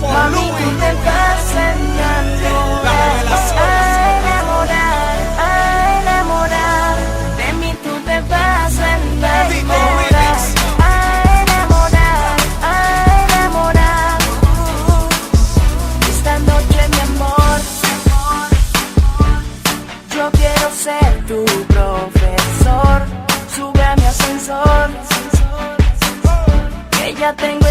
Mami, tú te vas a enamorar, a enamorar. De mí tú te vas a enamorar, a enamorar, a enamorar. Esta noche, mi amor, yo quiero ser tu profesor. Sube a mi ascensor, que ya tengo